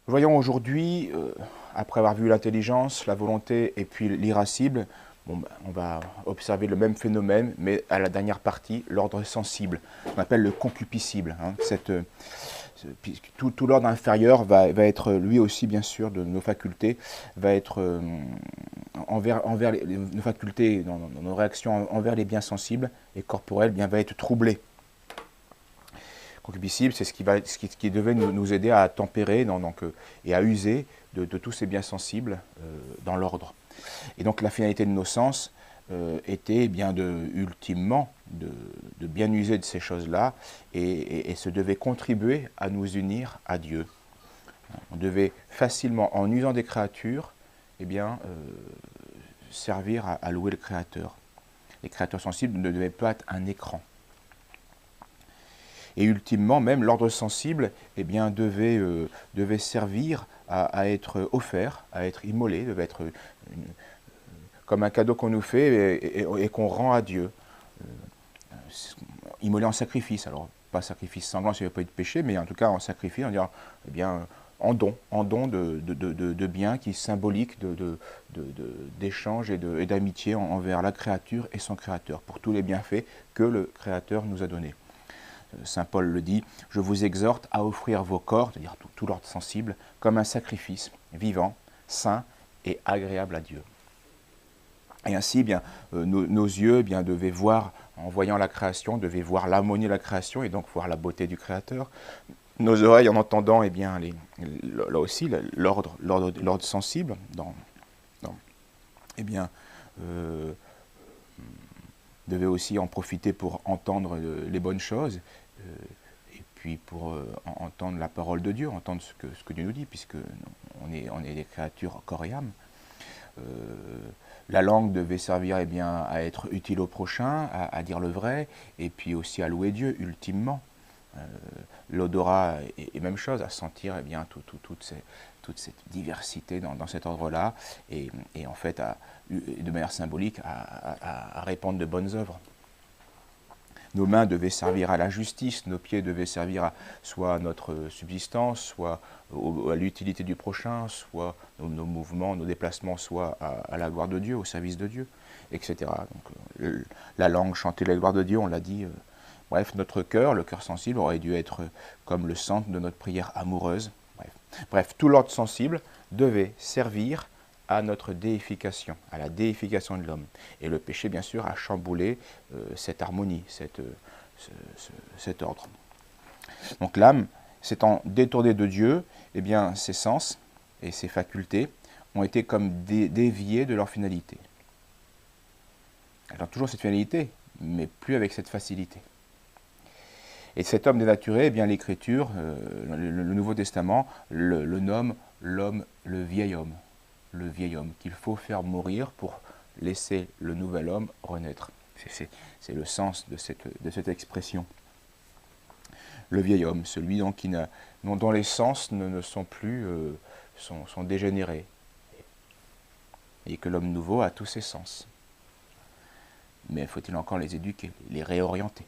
Voyons aujourd'hui, après avoir vu l'intelligence, la volonté et puis l'irascible, on va observer le même phénomène, mais à la dernière partie, l'ordre sensible, qu'on appelle le concupiscible. Hein. Tout l'ordre inférieur va être lui aussi, bien sûr, de nos facultés, va être envers nos facultés, dans nos réactions envers les biens sensibles et corporels, bien, va être troublé. Concupiscible, c'est ce qui devait nous aider à tempérer et à user de tous ces biens sensibles dans l'ordre. Et donc la finalité de nos sens était bien ultimement de bien user de ces choses-là et se devait contribuer à nous unir à Dieu. On devait facilement, en usant des créatures, servir à louer le Créateur. Les créatures sensibles ne devaient pas être un écran. Et ultimement, même l'ordre sensible devait servir à être offert, à être immolé, devait être comme un cadeau qu'on nous fait et qu'on rend à Dieu. Immolé en sacrifice, alors pas sacrifice sanglant s'il n'y avait pas eu de péché, mais en tout cas en sacrifice, en disant, en don de biens qui est symbolique d'échange et d'amitié envers la créature et son créateur, pour tous les bienfaits que le Créateur nous a donnés. Saint Paul le dit, « Je vous exhorte à offrir vos corps, c'est-à-dire tout l'ordre sensible, comme un sacrifice vivant, saint et agréable à Dieu. » Et ainsi, nos yeux devaient voir, en voyant la création, devaient voir l'harmonie de la création et donc voir la beauté du Créateur. Nos oreilles, en entendant, là aussi, l'ordre sensible, devait aussi en profiter pour entendre les bonnes choses, et puis pour entendre la parole de Dieu, entendre ce que Dieu nous dit, puisque on est des créatures corps et âme. La langue devait servir à être utile au prochain, à dire le vrai, et puis aussi à louer Dieu, ultimement. L'odorat est même chose, à sentir toute cette diversité dans cet ordre-là, et en fait, de manière symbolique, à répandre de bonnes œuvres. Nos mains devaient servir à la justice, nos pieds devaient servir soit à notre subsistance, soit à l'utilité du prochain, soit nos mouvements, nos déplacements, soit à la gloire de Dieu, au service de Dieu, etc. Donc, la langue, chanter la gloire de Dieu, on l'a dit. Bref, notre cœur, le cœur sensible, aurait dû être comme le centre de notre prière amoureuse. Bref, tout l'ordre sensible devait servir à notre déification, à la déification de l'homme. Et le péché, bien sûr, a chamboulé cette harmonie, cet ordre. Donc l'âme, s'étant détournée de Dieu, ses sens et ses facultés ont été comme déviés de leur finalité. Elle a toujours cette finalité, mais plus avec cette facilité. Et cet homme dénaturé, l'Écriture, le Nouveau Testament, le nomme l'homme, le vieil homme, qu'il faut faire mourir pour laisser le nouvel homme renaître. C'est le sens de cette expression. Le vieil homme, celui dont les sens ne sont plus, sont dégénérés, et que l'homme nouveau a tous ses sens. Mais faut-il encore les éduquer, les réorienter?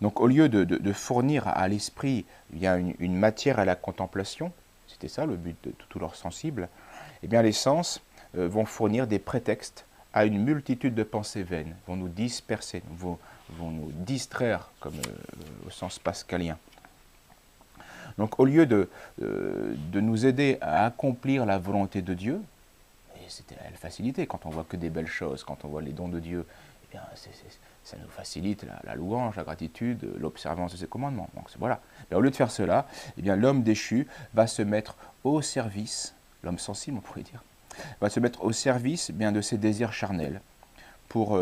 Donc au lieu de fournir à l'esprit une matière à la contemplation, c'était ça le but de tout leur sensible, les sens vont fournir des prétextes à une multitude de pensées vaines, vont nous disperser, vont nous distraire, comme au sens pascalien. Donc au lieu de nous aider à accomplir la volonté de Dieu, et c'était la facilité, quand on voit que des belles choses, quand on voit les dons de Dieu, ça nous facilite la louange, la gratitude, l'observance de ses commandements. Donc voilà. Mais au lieu de faire cela, l'homme déchu va se mettre au service, l'homme sensible on pourrait dire, va se mettre au service de ses désirs charnels pour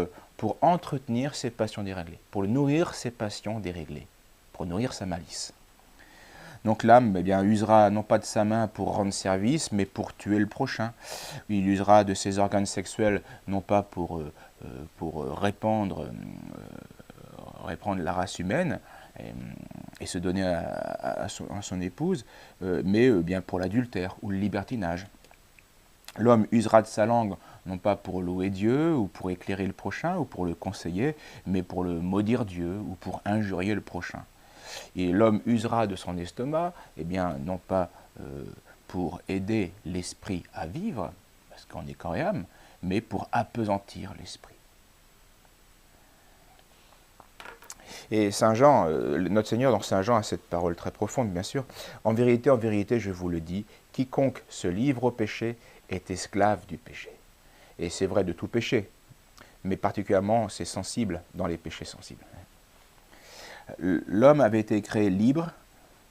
entretenir ses passions déréglées, pour nourrir ses passions déréglées, pour nourrir sa malice. Donc l'âme usera non pas de sa main pour rendre service, mais pour tuer le prochain. Il usera de ses organes sexuels non pas pour répandre la race humaine et se donner à son épouse, mais bien pour l'adultère ou le libertinage. L'homme usera de sa langue non pas pour louer Dieu ou pour éclairer le prochain ou pour le conseiller, mais pour le maudire Dieu ou pour injurier le prochain. Et l'homme usera de son estomac, non pas pour aider l'esprit à vivre, parce qu'on est corps et âme, mais pour appesantir l'esprit. Et Saint Jean, notre Seigneur dans Saint Jean a cette parole très profonde, bien sûr. En vérité, je vous le dis, quiconque se livre au péché est esclave du péché. Et c'est vrai de tout péché, mais particulièrement c'est sensible dans les péchés sensibles. L'homme avait été créé libre,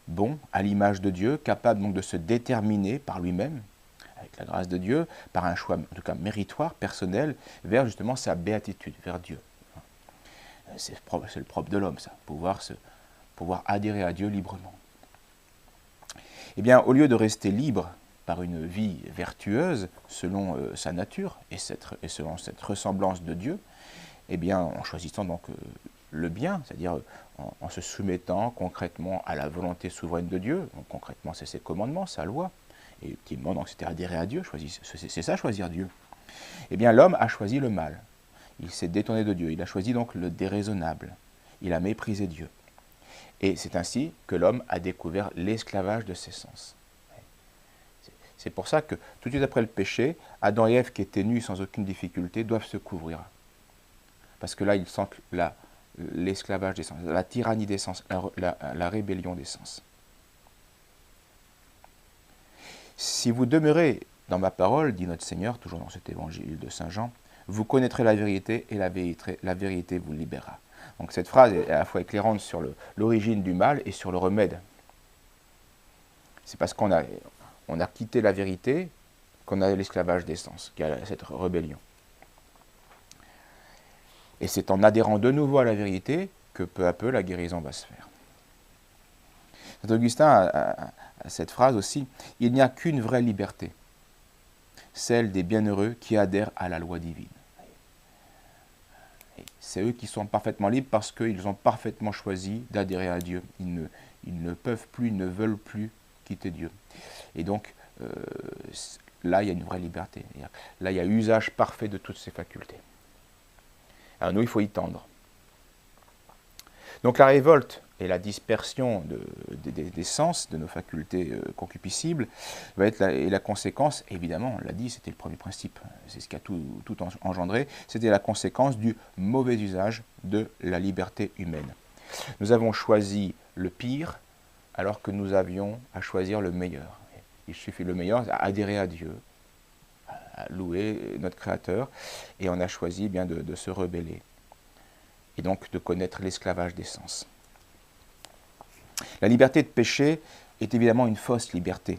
bon, à l'image de Dieu, capable donc de se déterminer par lui-même, avec la grâce de Dieu, par un choix, en tout cas méritoire, personnel, vers justement sa béatitude, vers Dieu. C'est le propre de l'homme, ça, pouvoir adhérer à Dieu librement. Eh bien, au lieu de rester libre par une vie vertueuse, selon sa nature et selon cette ressemblance de Dieu, eh bien, en choisissant donc le bien, c'est-à-dire en se soumettant concrètement à la volonté souveraine de Dieu, donc concrètement c'est ses commandements, sa loi, et ultimement donc c'était adhérer à Dieu, c'est ça choisir Dieu. Eh bien, l'homme a choisi le mal. Il s'est détourné de Dieu, il a choisi donc le déraisonnable, il a méprisé Dieu. Et c'est ainsi que l'homme a découvert l'esclavage de ses sens. C'est pour ça que tout de suite après le péché, Adam et Ève qui étaient nus sans aucune difficulté doivent se couvrir. Parce que là, ils sentent l'esclavage des sens, la tyrannie des sens, la rébellion des sens. Si vous demeurez dans ma parole, dit notre Seigneur, toujours dans cet évangile de Saint Jean, vous connaîtrez la vérité et la vérité vous libérera. Donc cette phrase est à la fois éclairante sur l'origine du mal et sur le remède. C'est parce qu'on a quitté la vérité qu'on a l'esclavage des sens, qu'il y a cette rébellion. Et c'est en adhérant de nouveau à la vérité que peu à peu la guérison va se faire. Saint Augustin a cette phrase aussi, « Il n'y a qu'une vraie liberté, celle des bienheureux qui adhèrent à la loi divine. » C'est eux qui sont parfaitement libres parce qu'ils ont parfaitement choisi d'adhérer à Dieu. Ils ne peuvent plus, ils ne veulent plus quitter Dieu. Et donc, là, il y a une vraie liberté. Là, il y a usage parfait de toutes ces facultés. Alors nous, il faut y tendre. Donc la révolte et la dispersion des sens, de nos facultés concupiscibles, va être la conséquence, évidemment, on l'a dit, c'était le premier principe, c'est ce qui a tout engendré, c'était la conséquence du mauvais usage de la liberté humaine. Nous avons choisi le pire, alors que nous avions à choisir le meilleur. Il suffit le meilleur, à adhérer à Dieu, à louer notre Créateur, et on a choisi bien de se rebeller, et donc de connaître l'esclavage des sens. La liberté de péché est évidemment une fausse liberté,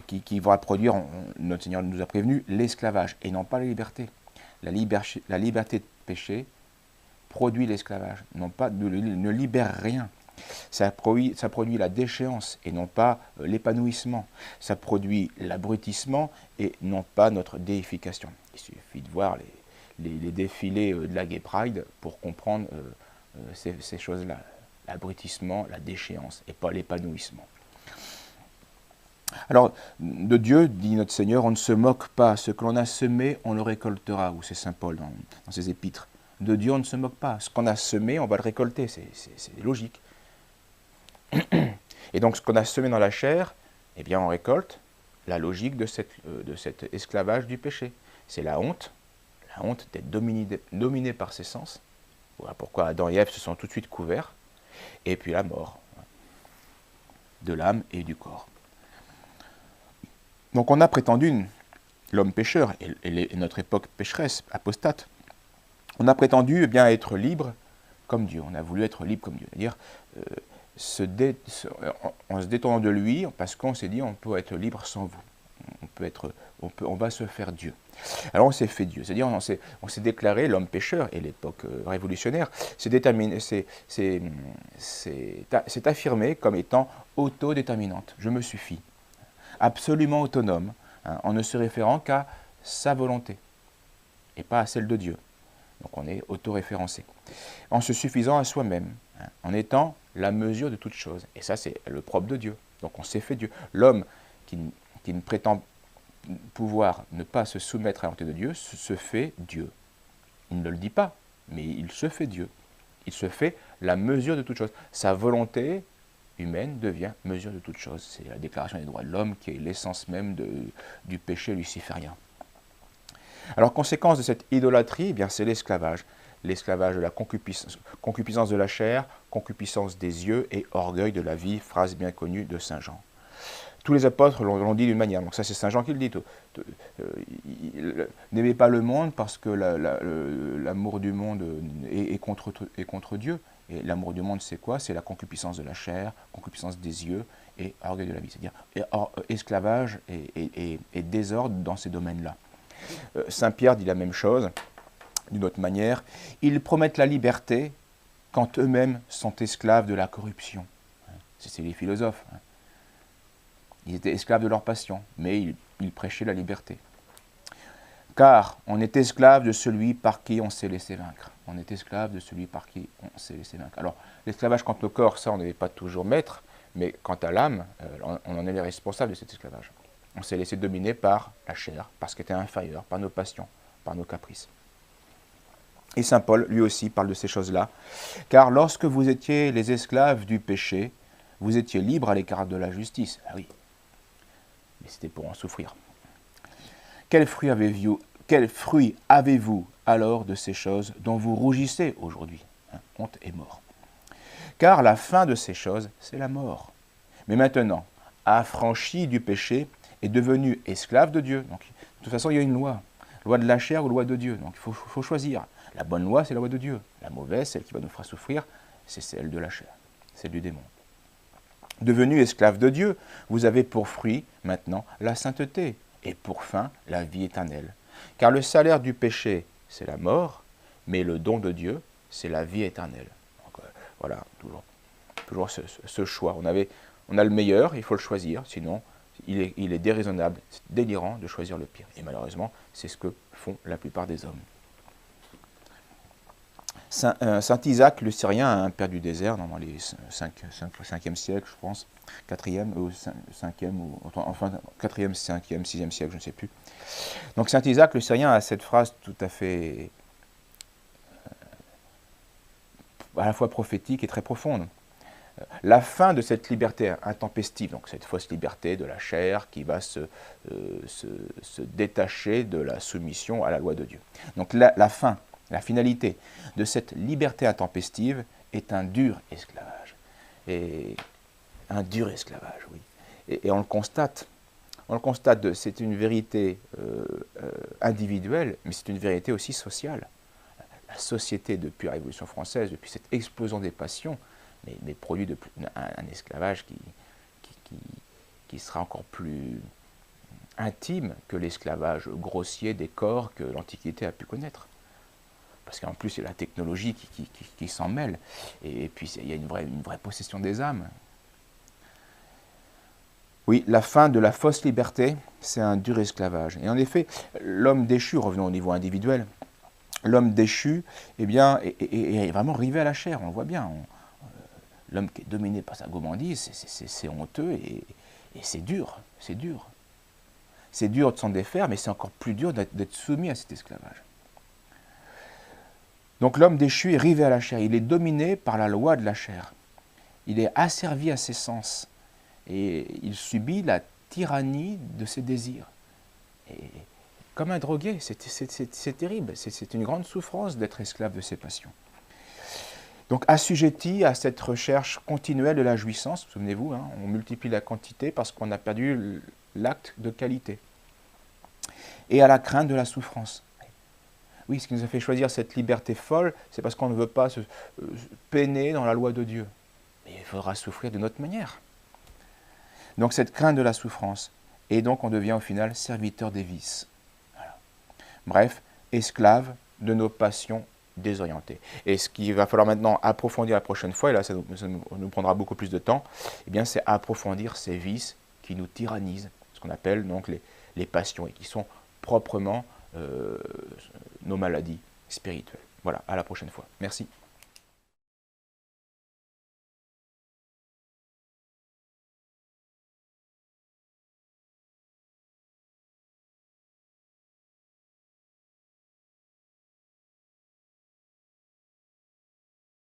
qui va produire, notre Seigneur nous a prévenu, l'esclavage, et non pas la liberté. La liberté de péché produit l'esclavage, ne libère rien. Ça produit la déchéance et non pas l'épanouissement. Ça produit l'abrutissement et non pas notre déification. Il suffit de voir les défilés de la Gay Pride pour comprendre ces choses-là. L'abrutissement, la déchéance et pas l'épanouissement. Alors, de Dieu, dit notre Seigneur, on ne se moque pas. Ce que l'on a semé, on le récoltera. Ou c'est Saint Paul dans ses épîtres. De Dieu, on ne se moque pas. Ce qu'on a semé, on va le récolter. C'est logique. Et donc, ce qu'on a semé dans la chair, eh bien, on récolte la logique de cet esclavage du péché. C'est la honte d'être dominé par ses sens. Voilà pourquoi Adam et Ève se sont tout de suite couverts. Et puis la mort de l'âme et du corps. Donc on a prétendu, l'homme pécheur et notre époque pécheresse, apostate, on a prétendu bien être libre comme Dieu. On a voulu être libre comme Dieu. C'est-à-dire en se détournant de lui, parce qu'on s'est dit on peut être libre sans vous. On va se faire Dieu. Alors on s'est fait Dieu, c'est-à-dire on s'est déclaré l'homme pécheur, et l'époque révolutionnaire s'est affirmé comme étant autodéterminante. Je me suffis, absolument autonome, en ne se référant qu'à sa volonté, et pas à celle de Dieu. Donc on est autoréférencé, en se suffisant à soi-même, en étant la mesure de toute chose. Et ça c'est le propre de Dieu. Donc on s'est fait Dieu. L'homme qui ne prétend pouvoir ne pas se soumettre à la volonté de Dieu, se fait Dieu. Il ne le dit pas, mais il se fait Dieu. Il se fait la mesure de toute chose. Sa volonté humaine devient mesure de toute chose. C'est la Déclaration des droits de l'homme qui est l'essence même du péché luciférien. Alors, conséquence de cette idolâtrie, eh bien, c'est l'esclavage. L'esclavage de la concupiscence de la chair, concupiscence des yeux et orgueil de la vie, phrase bien connue de Saint Jean. Tous les apôtres l'ont dit d'une manière, donc ça c'est Saint Jean qui le dit. N'aimez pas le monde parce que l'amour du monde est contre Dieu. Et l'amour du monde c'est quoi? C'est la concupiscence de la chair, concupiscence des yeux et orgueil de la vie. C'est-à-dire esclavage et désordre dans ces domaines-là. Saint Pierre dit la même chose, d'une autre manière. Ils promettent la liberté quand eux-mêmes sont esclaves de la corruption. C'est les philosophes. Ils étaient esclaves de leur passion, mais ils prêchaient la liberté. Car on est esclave de celui par qui on s'est laissé vaincre. On est esclave de celui par qui on s'est laissé vaincre. Alors, l'esclavage quant au corps, ça, on n'est pas toujours maître, mais quant à l'âme, on en est les responsables de cet esclavage. On s'est laissé dominer par la chair, par ce qui était inférieur, par nos passions, par nos caprices. Et saint Paul, lui aussi, parle de ces choses-là. Car lorsque vous étiez les esclaves du péché, vous étiez libres à l'écart de la justice. Ah oui, mais c'était pour en souffrir. Quel fruit avez-vous alors de ces choses dont vous rougissez aujourd'hui? Honte et mort. Car la fin de ces choses, c'est la mort. Mais maintenant, affranchi du péché, est devenu esclave de Dieu. Donc, de toute façon, il y a une loi. Loi de la chair ou loi de Dieu. Donc, il faut choisir. La bonne loi, c'est la loi de Dieu. La mauvaise, celle qui va nous faire souffrir, c'est celle de la chair, celle du démon. Devenu esclave de Dieu, vous avez pour fruit, maintenant, la sainteté, et pour fin, la vie éternelle. Car le salaire du péché, c'est la mort, mais le don de Dieu, c'est la vie éternelle. Donc, voilà, toujours ce choix. On a le meilleur, il faut le choisir, sinon il est déraisonnable, délirant de choisir le pire. Et malheureusement, c'est ce que font la plupart des hommes. Saint Isaac le Syrien, un père du désert, dans les 5e siècle, je pense, 4e ou 5e, enfin 4e, 5e, 6e siècle, je ne sais plus. Donc Saint Isaac le Syrien a cette phrase tout à fait à la fois prophétique et très profonde. La fin de cette liberté intempestive, donc cette fausse liberté de la chair qui va se détacher de la soumission à la loi de Dieu. Donc la fin, la finalité de cette liberté intempestive est un dur esclavage. Et un dur esclavage, oui. Et on le constate. C'est une vérité individuelle, mais c'est une vérité aussi sociale. La société, depuis la Révolution française, depuis cette explosion des passions, mais produit un esclavage qui sera encore plus intime que l'esclavage grossier des corps que l'Antiquité a pu connaître. Parce qu'en plus, c'est la technologie qui s'en mêle. Et puis, il y a une vraie possession des âmes. Oui, la fin de la fausse liberté, c'est un dur esclavage. Et en effet, l'homme déchu, revenons au niveau individuel, l'homme déchu, eh bien, est vraiment rivé à la chair, on le voit bien. L'homme qui est dominé par sa gourmandise, c'est honteux et c'est dur, c'est dur. C'est dur de s'en défaire, mais c'est encore plus dur d'être soumis à cet esclavage. Donc l'homme déchu est rivé à la chair, il est dominé par la loi de la chair. Il est asservi à ses sens et il subit la tyrannie de ses désirs. Et comme un drogué, c'est terrible, c'est une grande souffrance d'être esclave de ses passions. Donc assujetti à cette recherche continuelle de la jouissance, souvenez-vous, hein, on multiplie la quantité parce qu'on a perdu l'acte de qualité. Et à la crainte de la souffrance. Oui, ce qui nous a fait choisir cette liberté folle, c'est parce qu'on ne veut pas se peiner dans la loi de Dieu. Mais il faudra souffrir d'une autre manière. Donc cette crainte de la souffrance. Et donc on devient au final serviteur des vices. Voilà. Bref, esclave de nos passions désorientées. Et ce qu'il va falloir maintenant approfondir la prochaine fois, et là ça nous prendra beaucoup plus de temps, eh bien c'est approfondir ces vices qui nous tyrannisent, ce qu'on appelle donc les passions, et qui sont proprement nos maladies spirituelles. Voilà, à la prochaine fois. Merci.